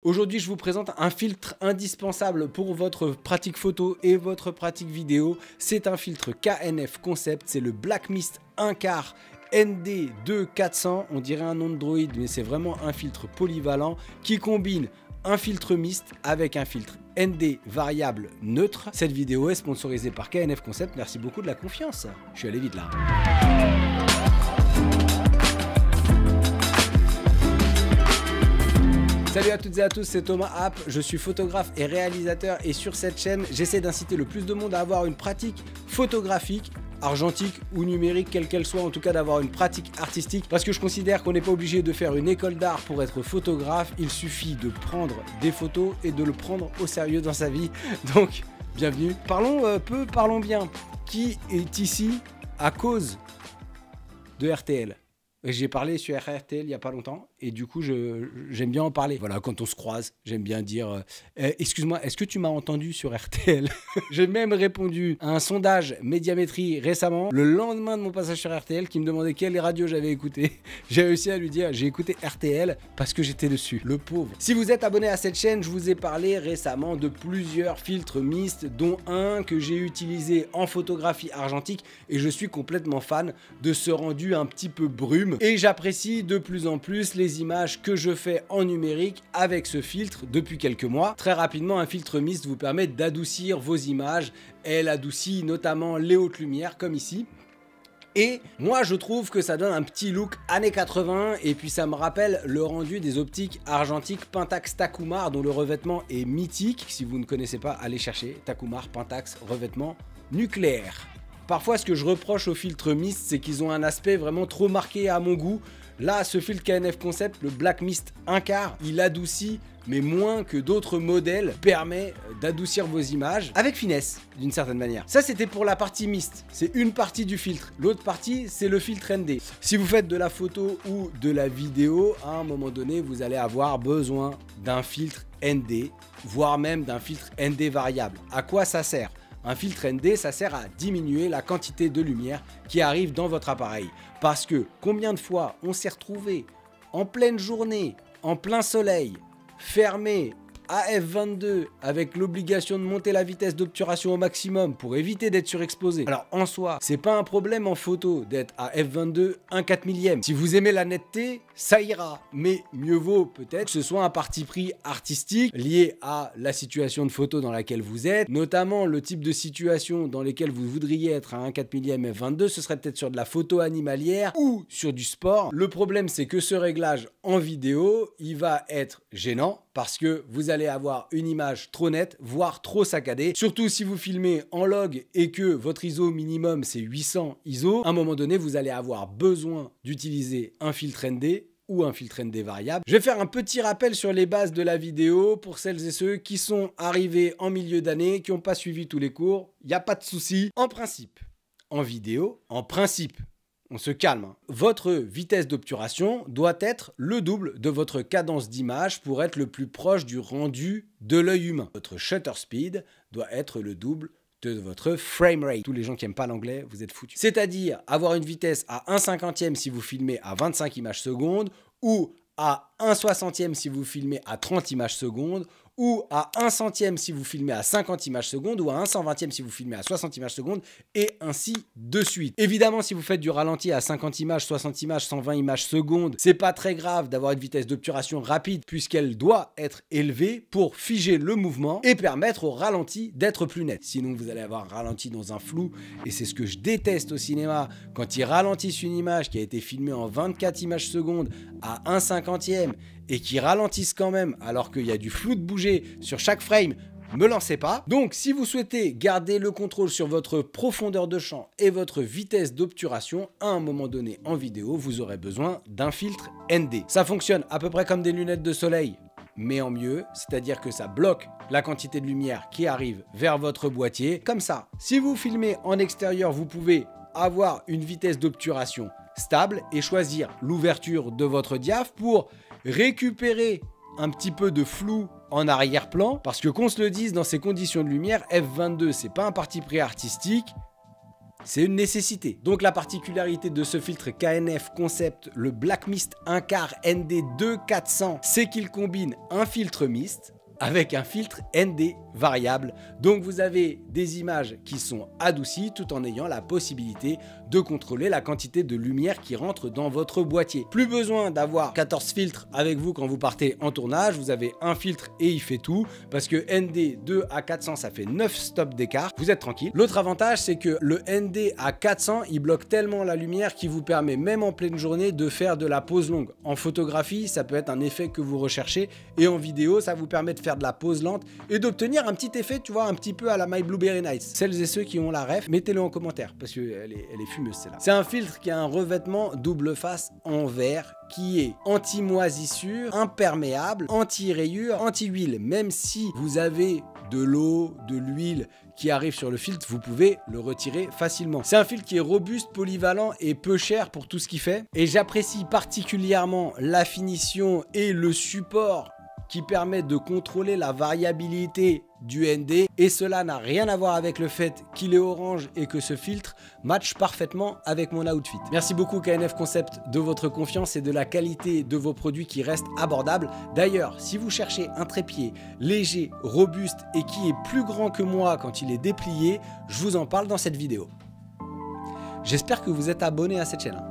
Aujourd'hui, je vous présente un filtre indispensable pour votre pratique photo et votre pratique vidéo. C'est un filtre KNF Concept, c'est le Black Mist 1/4 ND2400. On dirait un nom de droïde, mais c'est vraiment un filtre polyvalent qui combine un filtre mist avec un filtre ND variable neutre. Cette vidéo est sponsorisée par KNF Concept. Merci beaucoup de la confiance. Je suis allé vite là. Salut à toutes et à tous, c'est Thomas App, je suis photographe et réalisateur et sur cette chaîne, j'essaie d'inciter le plus de monde à avoir une pratique photographique, argentique ou numérique, quelle qu'elle soit, en tout cas d'avoir une pratique artistique, parce que je considère qu'on n'est pas obligé de faire une école d'art pour être photographe, il suffit de prendre des photos et de le prendre au sérieux dans sa vie, donc bienvenue. Parlons peu, parlons bien. Qui est ici à cause de RTL ? J'ai parlé sur RTL il n'y a pas longtemps et du coup j'aime bien en parler. Voilà, quand on se croise, j'aime bien dire excuse-moi, est-ce que tu m'as entendu sur RTL? J'ai même répondu à un sondage Médiamétrie récemment, le lendemain de mon passage sur RTL, qui me demandait quelle radio j'avais écouté. J'ai réussi à lui dire j'ai écouté RTL parce que j'étais dessus, le pauvre. Si vous êtes abonné à cette chaîne, je vous ai parlé récemment de plusieurs filtres mist, dont un que j'ai utilisé en photographie argentique et je suis complètement fan de ce rendu un petit peu brume. Et j'apprécie de plus en plus les images que je fais en numérique avec ce filtre depuis quelques mois. Très rapidement, un filtre mist vous permet d'adoucir vos images. Elle adoucit notamment les hautes lumières comme ici. Et moi je trouve que ça donne un petit look années 80 et puis ça me rappelle le rendu des optiques argentiques Pentax Takumar dont le revêtement est mythique. Si vous ne connaissez pas, allez chercher Takumar Pentax revêtement nucléaire. Parfois, ce que je reproche aux filtres mist, c'est qu'ils ont un aspect vraiment trop marqué à mon goût. Là, ce filtre KNF Concept, le Black Mist 1/4, il adoucit, mais moins que d'autres modèles, permet d'adoucir vos images avec finesse, d'une certaine manière. Ça, c'était pour la partie mist. C'est une partie du filtre. L'autre partie, c'est le filtre ND. Si vous faites de la photo ou de la vidéo, à un moment donné, vous allez avoir besoin d'un filtre ND, voire même d'un filtre ND variable. À quoi ça sert ? Un filtre ND, ça sert à diminuer la quantité de lumière qui arrive dans votre appareil. Parce que combien de fois on s'est retrouvé en pleine journée, en plein soleil, fermé à f22 avec l'obligation de monter la vitesse d'obturation au maximum pour éviter d'être surexposé. Alors en soi, c'est pas un problème en photo d'être à f22 1/4 millième. Si vous aimez la netteté, ça ira. Mais mieux vaut peut-être que ce soit un parti pris artistique lié à la situation de photo dans laquelle vous êtes, notamment le type de situation dans lesquelles vous voudriez être à 1/4 millième f22, ce serait peut-être sur de la photo animalière ou sur du sport. Le problème, c'est que ce réglage en vidéo, il va être gênant parce que vous allez avoir une image trop nette, voire trop saccadée. Surtout si vous filmez en log et que votre ISO minimum c'est 800 ISO, à un moment donné, vous allez avoir besoin d'utiliser un filtre ND ou un filtre ND variable. Je vais faire un petit rappel sur les bases de la vidéo pour celles et ceux qui sont arrivés en milieu d'année, qui n'ont pas suivi tous les cours. Il n'y a pas de souci. En principe, en vidéo, on se calme. Votre vitesse d'obturation doit être le double de votre cadence d'image pour être le plus proche du rendu de l'œil humain. Votre shutter speed doit être le double de votre frame rate. Tous les gens qui n'aiment pas l'anglais, vous êtes foutus. C'est-à-dire avoir une vitesse à 1/50e si vous filmez à 25 images secondes ou à 1/60e si vous filmez à 30 images secondes ou à 1/100e si vous filmez à 50 images secondes, ou à 1/120e si vous filmez à 60 images secondes, et ainsi de suite. Évidemment, si vous faites du ralenti à 50 images, 60 images, 120 images secondes, c'est pas très grave d'avoir une vitesse d'obturation rapide, puisqu'elle doit être élevée pour figer le mouvement et permettre au ralenti d'être plus net. Sinon, vous allez avoir un ralenti dans un flou, et c'est ce que je déteste au cinéma, quand ils ralentissent une image qui a été filmée en 24 images secondes à 1/50e, et qui ralentissent quand même alors qu'il y a du flou de bouger sur chaque frame, me lancez pas. Donc si vous souhaitez garder le contrôle sur votre profondeur de champ et votre vitesse d'obturation, à un moment donné en vidéo, vous aurez besoin d'un filtre ND. Ça fonctionne à peu près comme des lunettes de soleil, mais en mieux, c'est-à-dire que ça bloque la quantité de lumière qui arrive vers votre boîtier. Comme ça, si vous filmez en extérieur, vous pouvez avoir une vitesse d'obturation stable et choisir l'ouverture de votre diaph pour récupérer un petit peu de flou en arrière-plan, parce que qu'on se le dise, dans ces conditions de lumière, f22 c'est pas un parti pris artistique, c'est une nécessité. Donc la particularité de ce filtre KNF Concept, le Black Mist 1 quart ND 2400, c'est qu'il combine un filtre mist avec un filtre ND variable. Donc vous avez des images qui sont adoucies tout en ayant la possibilité de contrôler la quantité de lumière qui rentre dans votre boîtier. Plus besoin d'avoir 14 filtres avec vous quand vous partez en tournage, vous avez un filtre et il fait tout, parce que ND 2 à 400 ça fait 9 stops d'écart, vous êtes tranquille. L'autre avantage c'est que le ND à 400 il bloque tellement la lumière qu'il vous permet même en pleine journée de faire de la pause longue. En photographie ça peut être un effet que vous recherchez et en vidéo ça vous permet de faire de la pause lente et d'obtenir un petit effet, tu vois, un petit peu à la My Blueberry Nights. Celles et ceux qui ont la ref, mettez-le en commentaire parce qu'elle est fumeuse celle-là. C'est un filtre qui a un revêtement double face en verre qui est anti-moisissure, imperméable, anti-rayure, anti-huile. Même si vous avez de l'eau, de l'huile qui arrive sur le filtre, vous pouvez le retirer facilement. C'est un filtre qui est robuste, polyvalent et peu cher pour tout ce qu'il fait. Et j'apprécie particulièrement la finition et le support qui permet de contrôler la variabilité du ND, et cela n'a rien à voir avec le fait qu'il est orange et que ce filtre matche parfaitement avec mon outfit. Merci beaucoup KNF Concept de votre confiance et de la qualité de vos produits qui restent abordables. D'ailleurs, si vous cherchez un trépied léger, robuste et qui est plus grand que moi quand il est déplié, je vous en parle dans cette vidéo. J'espère que vous êtes abonné à cette chaîne.